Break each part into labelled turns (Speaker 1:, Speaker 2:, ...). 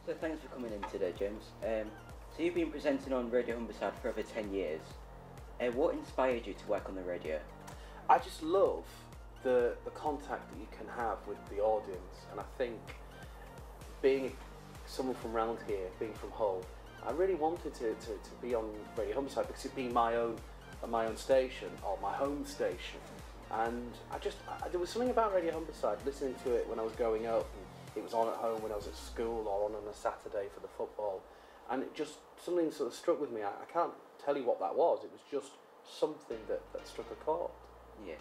Speaker 1: So thanks for coming in today, James. So you've been presenting on Radio Humberside for over 10 years. What inspired you to work on the radio?
Speaker 2: I just love the contact that you can have with the audience, and I think being someone from round here, being from Hull, I really wanted to be on Radio Humberside because it'd be my own station, or my home station. And there was something about Radio Humberside, listening to it when I was growing up, and it was on at home when I was at school or on a Saturday for the football, and it just, something sort of struck with me. I can't tell you what that was, it was just something that struck a chord.
Speaker 1: Yeah.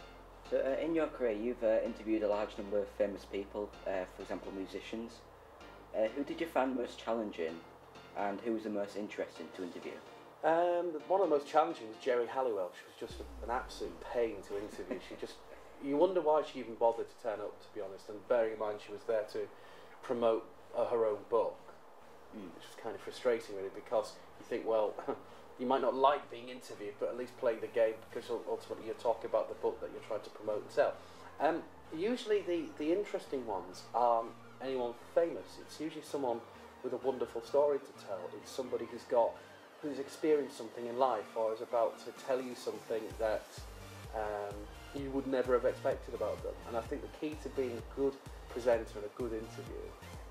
Speaker 1: So in your career you've interviewed a large number of famous people, for example musicians. Who did you find most challenging, and who was the most interesting to interview?
Speaker 2: One of the most challenging was Jerry Halliwell. She was just an absolute pain to interview. You wonder why she even bothered to turn up, to be honest, and bearing in mind she was there to promote her own book, which was kind of frustrating really, because you think, well, you might not like being interviewed, but at least play the game, because ultimately you're talking about the book that you're trying to promote and sell. Usually the interesting ones aren't anyone famous. It's usually someone with a wonderful story to tell. It's somebody who's experienced something in life, or is about to tell you something that you would never have expected about them. And I think the key to being a good presenter and a good interview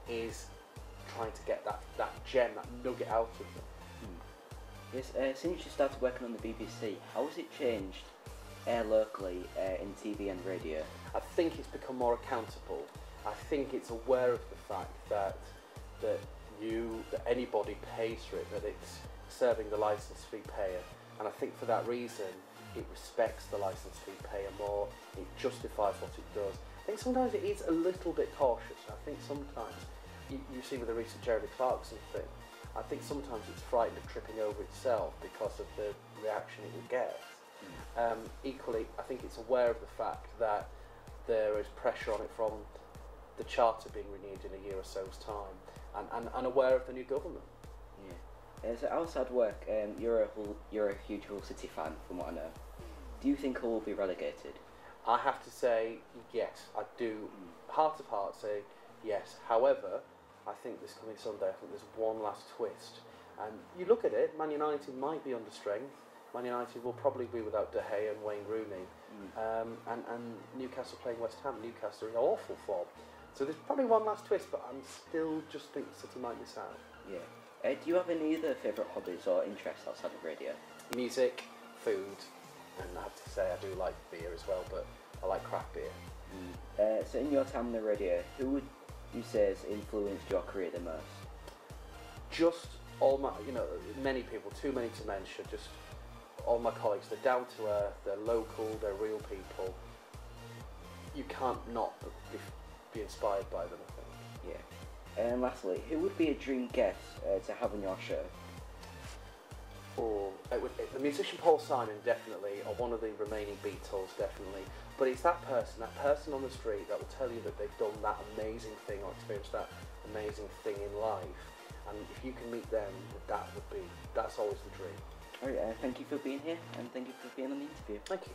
Speaker 2: is trying to get that gem, that nugget out of them.
Speaker 1: Yes, since you started working on the BBC, how has it changed locally in TV and radio?
Speaker 2: I think it's become more accountable. I think it's aware of the fact that anybody pays for it, that it's serving the licence fee payer, and I think for that reason it respects the licence fee payer more, it justifies what it does. I think sometimes it is a little bit cautious. I think sometimes, you see with the recent Jeremy Clarkson thing, I think sometimes it's frightened of tripping over itself because of the reaction it will get. Equally, I think it's aware of the fact that there is pressure on it from the charter being renewed in a year or so's time, and aware of the new government.
Speaker 1: Yeah. So outside work, you're a huge Hull City fan, from what I know. Do you think Hull will be relegated?
Speaker 2: I have to say yes, I do. Heart of heart say yes. However, I think this coming Sunday, I think there's one last twist. And you look at it, Man United might be under strength. Man United will probably be without De Gea and Wayne Rooney. And Newcastle playing West Ham. Newcastle in awful form. So there's probably one last twist, but I'm still just think City might miss out.
Speaker 1: Yeah. Do you have any other favourite hobbies or interests outside of radio?
Speaker 2: Music, food, and I have to say I do like beer as well, but I like craft beer.
Speaker 1: So in your time on the radio, who would you say has influenced your career the most?
Speaker 2: Just all my, many people, too many to mention, just all my colleagues. They're down to earth, they're local, they're real people. You can't not be inspired by them, I think.
Speaker 1: Yeah. And lastly, who would be a dream guest to have on your show?
Speaker 2: Or the musician Paul Simon, definitely, or one of the remaining Beatles, definitely. But it's that person on the street that will tell you that they've done that amazing thing or experienced that amazing thing in life. And if you can meet them, that's always the dream.
Speaker 1: Alright, thank you for being here, and thank you for being on the interview.
Speaker 2: Thank you.